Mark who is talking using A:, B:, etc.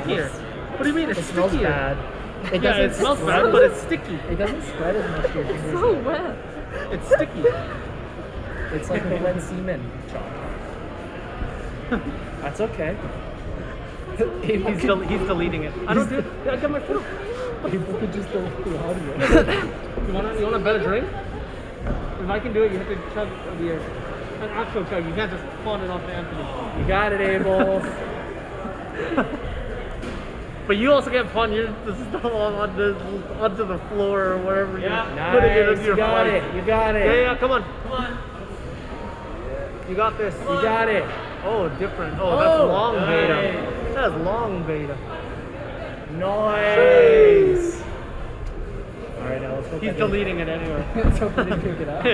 A: stickier. What do you mean? It's
B: It smells
A: stickier.
B: bad. It
A: Yeah,
B: doesn't
A: it smells
B: spread.
A: bad, but it's sticky.
B: It doesn't spread as much to your fingers.
C: So wet.
A: It's sticky.
B: It's like the wet semen chalk. That's okay.
A: He's deleting it. I don't do it. I got my food.
B: People could just go through audio.
A: You want a better drink? If I can do it, you have to chug a beer. An actual chug. You can't just pawn it off to Anthony.
B: You got it, Abel.
A: But you also can't pawn your stuff onto the floor or wherever you're putting it
B: Nice.
A: into your
B: You got
A: fight.
B: it. You got it.
A: Yeah, come on. Come on. You got this.
B: You got it.
A: Oh, different. Oh, that's long
B: nice.
A: beta. That's long beta.
B: Nice. All right, now let's hope
A: He's
B: I didn't-
A: deleting it anyway.
B: Let's hope I didn't pick it up.